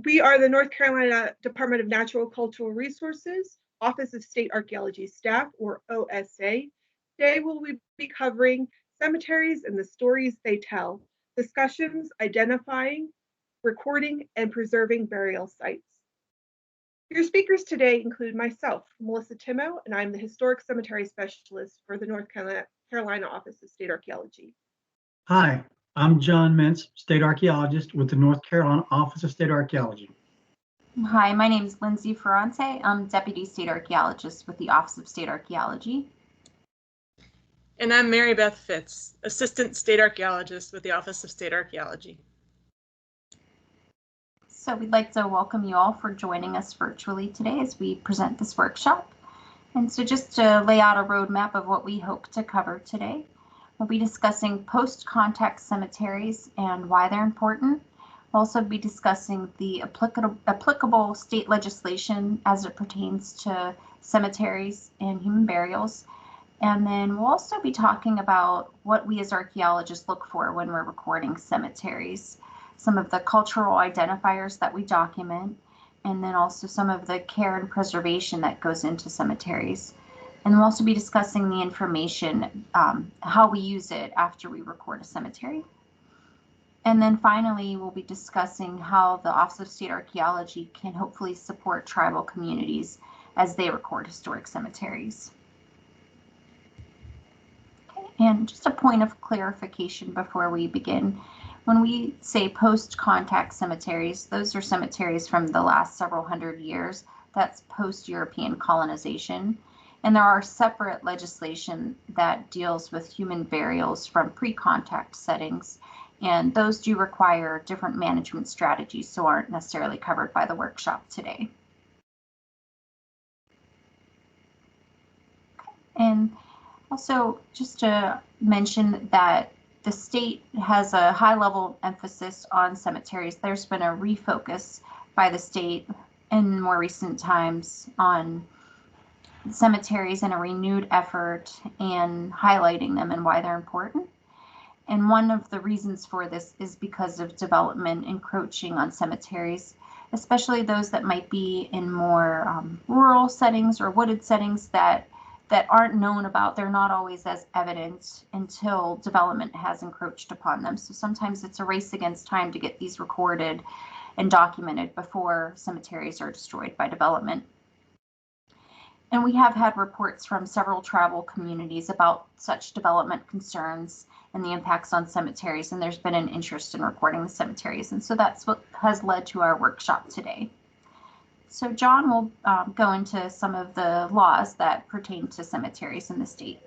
We are the North Carolina Department of Natural Cultural Resources, Office of State Archaeology staff, or OSA. Today we'll be covering cemeteries and the stories they tell, discussions identifying, recording, and preserving burial sites. Your speakers today include myself, Melissa Timmo, and I'm the Historic Cemetery Specialist for the North Carolina Office of State Archaeology. Hi, I'm John Mintz, State Archaeologist with the North Carolina Office of State Archaeology. Hi, my name is Lindsay Ferrante. I'm Deputy State Archaeologist with the Office of State Archaeology. And I'm Mary Beth Fitz, Assistant State Archaeologist with the Office of State Archaeology. So we'd like to welcome you all for joining us virtually today as we present this workshop. And so just to lay out a roadmap of what we hope to cover today, we'll be discussing post-contact cemeteries and why they're important. We'll also be discussing the applicable state legislation as it pertains to cemeteries and human burials. And then we'll also be talking about what we as archaeologists look for when we're recording cemeteries, some of the cultural identifiers that we document, and then also some of the care and preservation that goes into cemeteries. And we'll also be discussing the information, how we use it after we record a cemetery. And then finally, we'll be discussing how the Office of State Archaeology can hopefully support tribal communities as they record historic cemeteries. Okay, and just a point of clarification before we begin. When we say post-contact cemeteries, those are cemeteries from the last several hundred years. That's post-European colonization. And there are separate legislation that deals with human burials from pre-contact settings. And those do require different management strategies, so aren't necessarily covered by the workshop today. And also just to mention that the state has a high level emphasis on cemeteries. There's been a refocus by the state in more recent times on cemeteries and a renewed effort in highlighting them and why they're important. And one of the reasons for this is because of development encroaching on cemeteries, especially those that might be in more rural settings or wooded settings that aren't known about. They're not always as evident until development has encroached upon them. So sometimes it's a race against time to get these recorded and documented before cemeteries are destroyed by development. And we have had reports from several tribal communities about such development concerns and the impacts on cemeteries, and there's been an interest in recording the cemeteries. And so that's what has led to our workshop today. So John will go into some of the laws that pertain to cemeteries in the state.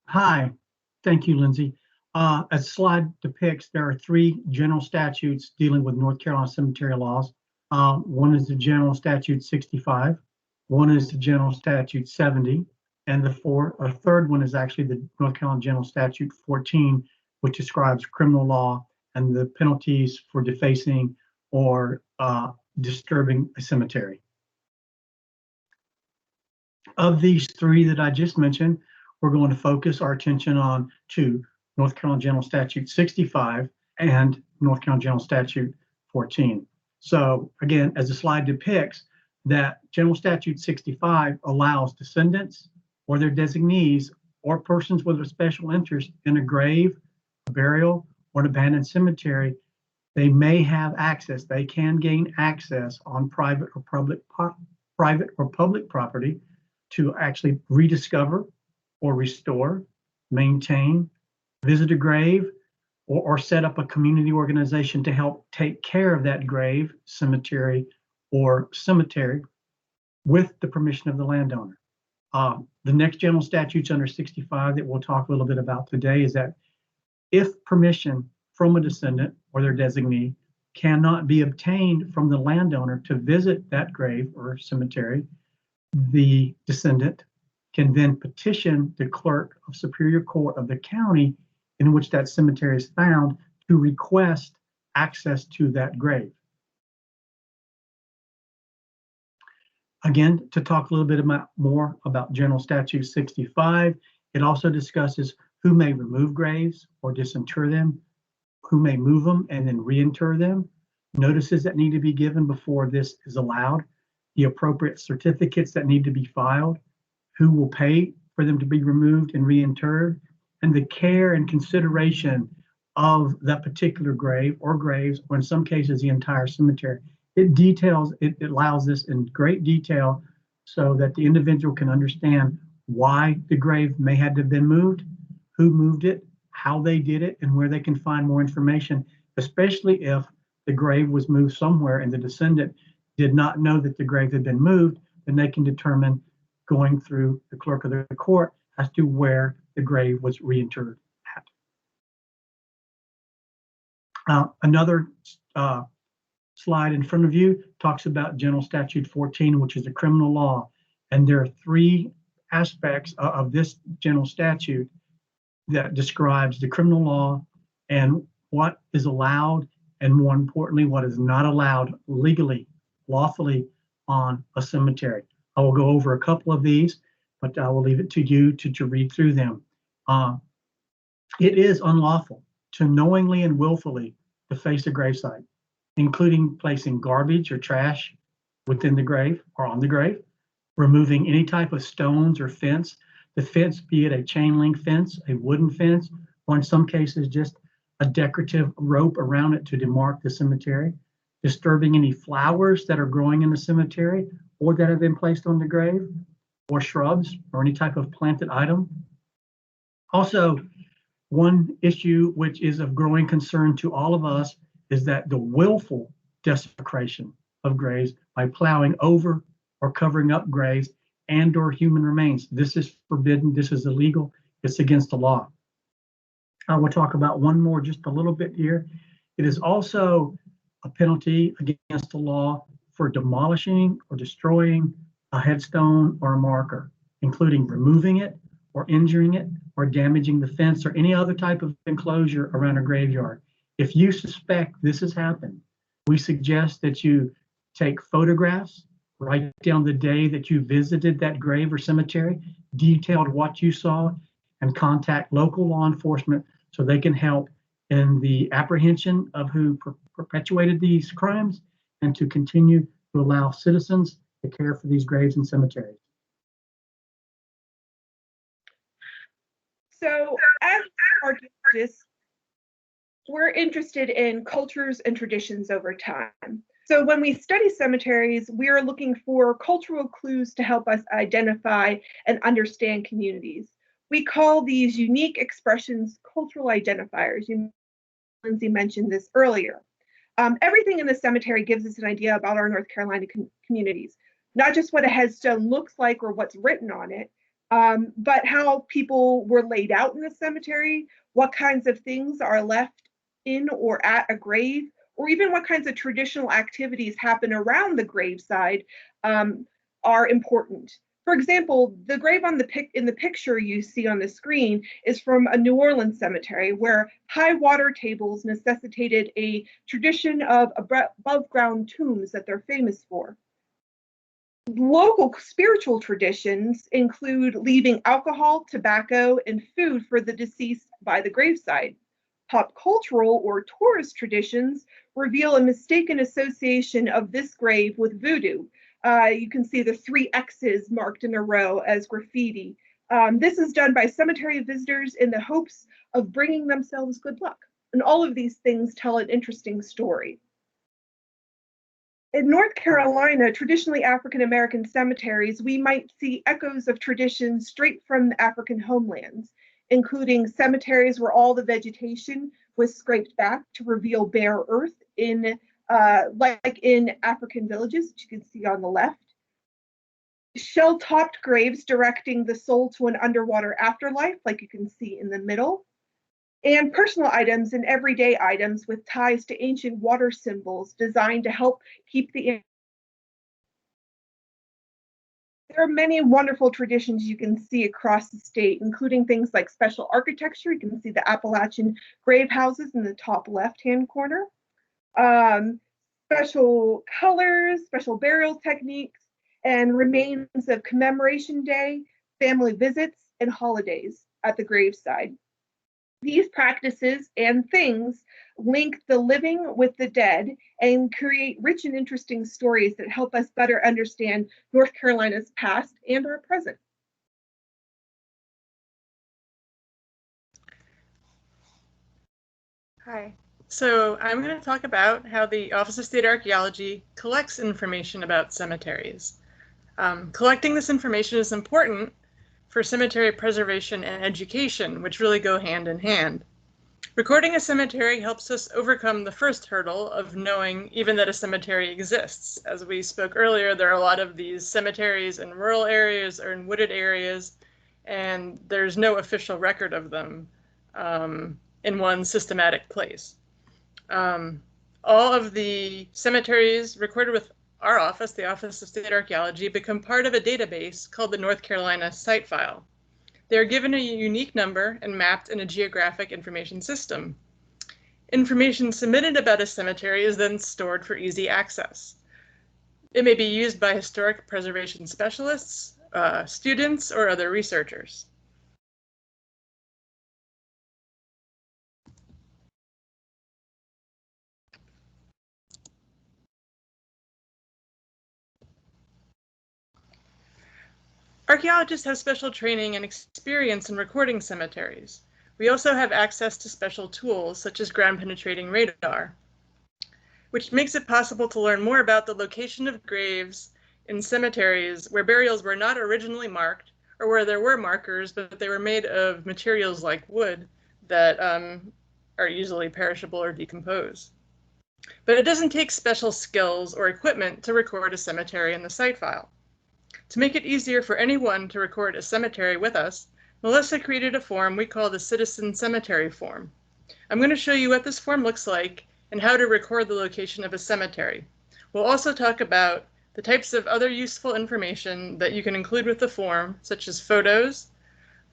Hi, thank you, Lindsay. As the slide depicts, there are three general statutes dealing with North Carolina cemetery laws. One is the General Statute 65, one is the General Statute 70, and the third one is actually the North Carolina General Statute 14, which describes criminal law and the penalties for defacing or disturbing a cemetery. Of these three that I just mentioned, we're going to focus our attention on two, North Carolina General Statute 65 and North Carolina General Statute 14. So again, as the slide depicts, that General Statute 65 allows descendants or their designees or persons with a special interest in a grave, a burial, or an abandoned cemetery. They may have access, they can gain access on private or public property to actually rediscover or restore, maintain, visit a grave, or set up a community organization to help take care of that grave, cemetery, or cemetery with the permission of the landowner. The next general statutes under 65 that we'll talk a little bit about today is that if permission from a descendant or their designee cannot be obtained from the landowner to visit that grave or cemetery, the descendant can then petition the clerk of Superior Court of the county in which that cemetery is found to request access to that grave. Again, to talk a little bit more about General Statute 65, it also discusses who may remove graves or disinter them, who may move them and then reinter them, notices that need to be given before this is allowed, the appropriate certificates that need to be filed, who will pay for them to be removed and reinterred, and the care and consideration of that particular grave or graves, or in some cases, the entire cemetery. It allows this in great detail so that the individual can understand why the grave may have to have been moved, who moved it, how they did it, and where they can find more information, especially if the grave was moved somewhere and the descendant did not know that the grave had been moved, then they can determine going through the clerk of the court as to where the grave was reinterred at. Another slide in front of you talks about General Statute 14, which is the criminal law. And there are three aspects of this general statute that describes the criminal law and what is allowed, and more importantly, what is not allowed legally, lawfully on a cemetery. I will go over a couple of these, but I will leave it to you to read through them. It is unlawful to knowingly and willfully deface a gravesite, including placing garbage or trash within the grave or on the grave, removing any type of stones or fence, the fence be it a chain link fence, a wooden fence, or in some cases just a decorative rope around it to demark the cemetery, disturbing any flowers that are growing in the cemetery or that have been placed on the grave, or shrubs or any type of planted item. Also, one issue which is of growing concern to all of us is that the willful desecration of graves by plowing over or covering up graves and or human remains. This is forbidden, this is illegal, it's against the law. I will talk about one more just a little bit here. It is also a penalty against the law for demolishing or destroying a headstone or a marker, including removing it or injuring it or damaging the fence or any other type of enclosure around a graveyard. If you suspect this has happened, we suggest that you take photographs, write down the day that you visited that grave or cemetery, detailed what you saw, and contact local law enforcement so they can help in the apprehension of who perpetuated these crimes and to continue to allow citizens to care for these graves and cemeteries. So as archaeologists, we're interested in cultures and traditions over time. So when we study cemeteries, we are looking for cultural clues to help us identify and understand communities. We call these unique expressions cultural identifiers. Lindsay mentioned this earlier. Everything in the cemetery gives us an idea about our North Carolina communities, not just what a headstone looks like or what's written on it, but how people were laid out in the cemetery, what kinds of things are left in or at a grave, or even what kinds of traditional activities happen around the graveside are important. For example, the grave on in the picture you see on the screen is from a New Orleans cemetery where high water tables necessitated a tradition of above ground tombs that they're famous for. Local spiritual traditions include leaving alcohol, tobacco, and food for the deceased by the graveside. Pop cultural or tourist traditions reveal a mistaken association of this grave with voodoo. You can see the 3 X's marked in a row as graffiti. This is done by cemetery visitors in the hopes of bringing themselves good luck. And all of these things tell an interesting story. In North Carolina, traditionally African-American cemeteries, we might see echoes of traditions straight from the African homelands, including cemeteries where all the vegetation was scraped back to reveal bare earth like in African villages, which you can see on the left. Shell-topped graves directing the soul to an underwater afterlife, like you can see in the middle. And personal items and everyday items with ties to ancient water symbols designed to help keep the. There are many wonderful traditions you can see across the state, including things like special architecture. You can see the Appalachian grave houses in the top left-hand corner. Special colors, special burial techniques, and remains of commemoration day, family visits, and holidays at the graveside. These practices and things link the living with the dead and create rich and interesting stories that help us better understand North Carolina's past and our present. Hi. So I'm going to talk about how the Office of State Archaeology collects information about cemeteries. Collecting this information is important for cemetery preservation and education, which really go hand in hand. Recording a cemetery helps us overcome the first hurdle of knowing even that a cemetery exists. As we spoke earlier, there are a lot of these cemeteries in rural areas or in wooded areas, and there's no official record of them in one systematic place. All of the cemeteries recorded with our office, the Office of State Archaeology, become part of a database called the North Carolina Site File. They are given a unique number and mapped in a geographic information system. Information submitted about a cemetery is then stored for easy access. It may be used by historic preservation specialists, students, or other researchers. Archaeologists have special training and experience in recording cemeteries. We also have access to special tools such as ground penetrating radar, which makes it possible to learn more about the location of graves in cemeteries where burials were not originally marked or where there were markers, but they were made of materials like wood that are easily perishable or decompose. But it doesn't take special skills or equipment to record a cemetery in the site file. To make it easier for anyone to record a cemetery with us, Melissa created a form we call the Citizen Cemetery Form. I'm going to show you what this form looks like and how to record the location of a cemetery. We'll also talk about the types of other useful information that you can include with the form, such as photos,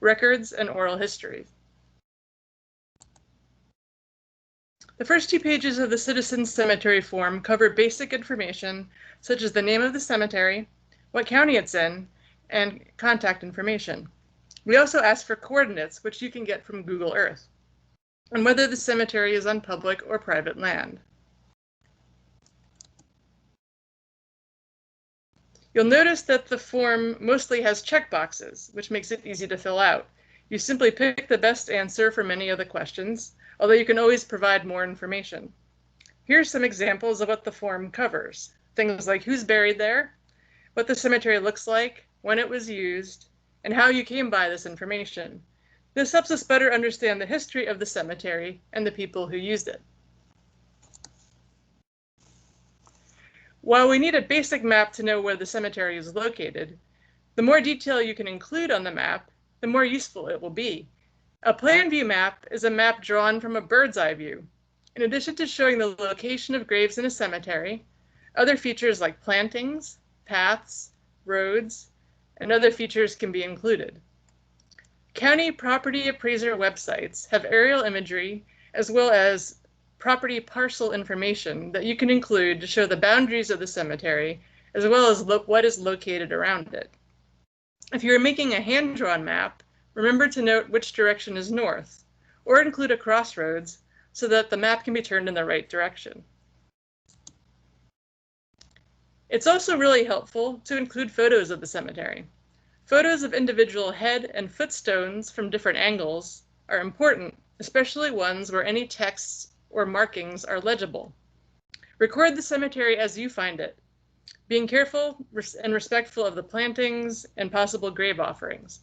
records, and oral history. The first 2 pages of the Citizen Cemetery Form cover basic information, such as the name of the cemetery, what county it's in, and contact information. We also ask for coordinates, which you can get from Google Earth, and whether the cemetery is on public or private land. You'll notice that the form mostly has checkboxes, which makes it easy to fill out. You simply pick the best answer for many of the questions, although you can always provide more information. Here are some examples of what the form covers. Things like who's buried there, what the cemetery looks like, when it was used, and how you came by this information. This helps us better understand the history of the cemetery and the people who used it. While we need a basic map to know where the cemetery is located, the more detail you can include on the map, the more useful it will be. A plan view map is a map drawn from a bird's eye view. In addition to showing the location of graves in a cemetery, other features like plantings, paths, roads, and other features can be included. County property appraiser websites have aerial imagery as well as property parcel information that you can include to show the boundaries of the cemetery as well as what is located around it. If you're making a hand-drawn map, remember to note which direction is north, or include a crossroads so that the map can be turned in the right direction. It's also really helpful to include photos of the cemetery. Photos of individual head and foot stones from different angles are important, especially ones where any texts or markings are legible. Record the cemetery as you find it, being careful and respectful of the plantings and possible grave offerings.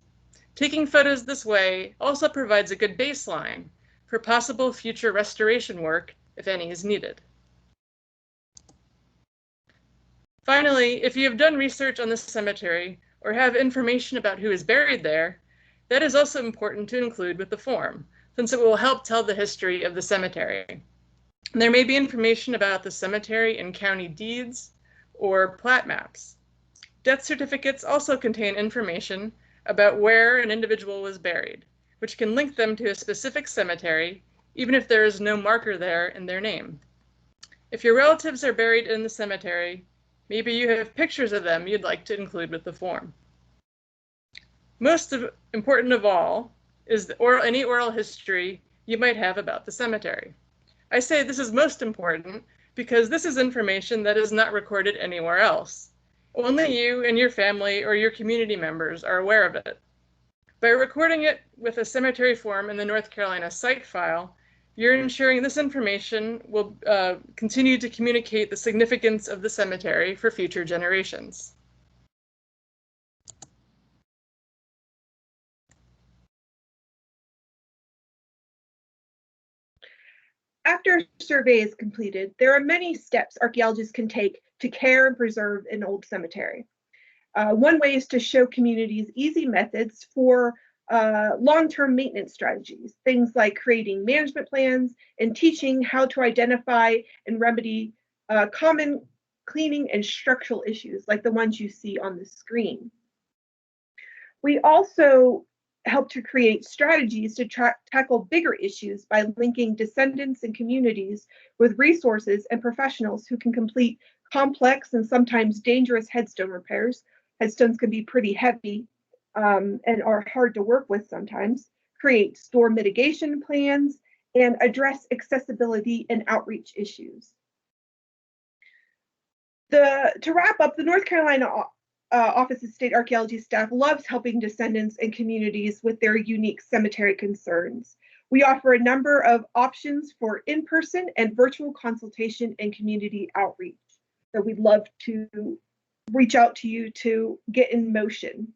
Taking photos this way also provides a good baseline for possible future restoration work, if any is needed. Finally, if you have done research on the cemetery or have information about who is buried there, that is also important to include with the form, since it will help tell the history of the cemetery. There may be information about the cemetery in county deeds or plat maps. Death certificates also contain information about where an individual was buried, which can link them to a specific cemetery, even if there is no marker there in their name. If your relatives are buried in the cemetery, maybe you have pictures of them you'd like to include with the form. Most important of all is any oral history you might have about the cemetery. I say this is most important because this is information that is not recorded anywhere else. Only you and your family or your community members are aware of it. By recording it with a cemetery form in the North Carolina site file, you're ensuring this information will continue to communicate the significance of the cemetery for future generations. After a survey is completed, there are many steps archaeologists can take to care and preserve an old cemetery. One way is to show communities easy methods for long-term maintenance strategies, things like creating management plans and teaching how to identify and remedy common cleaning and structural issues like the ones you see on the screen. We also help to create strategies to tackle bigger issues by linking descendants and communities with resources and professionals who can complete complex and sometimes dangerous headstone repairs. Headstones can be pretty heavy and are hard to work with sometimes, create storm mitigation plans, and address accessibility and outreach issues. To wrap up, the North Carolina Office of State Archaeology staff loves helping descendants and communities with their unique cemetery concerns. We offer a number of options for in-person and virtual consultation and community outreach. So we'd love to reach out to you to get in motion.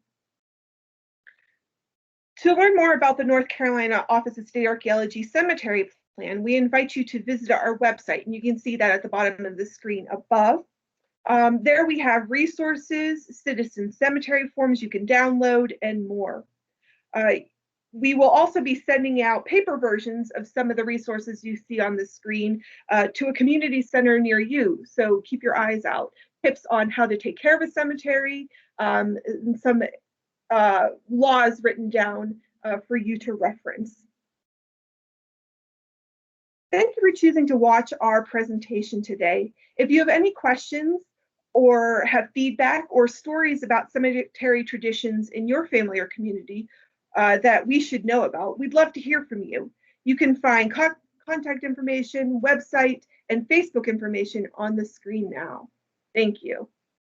To learn more about the North Carolina Office of State Archaeology Cemetery Plan, we invite you to visit our website, and you can see that at the bottom of the screen above. There we have resources, citizen cemetery forms you can download, and more. We will also be sending out paper versions of some of the resources you see on the screen to a community center near you, so keep your eyes out. Tips on how to take care of a cemetery, and some laws written down for you to reference. Thank you for choosing to watch our presentation today. If you have any questions or have feedback or stories about cemetery traditions in your family or community that we should know about, we'd love to hear from you. You can find contact information, website, and Facebook information on the screen now. Thank you.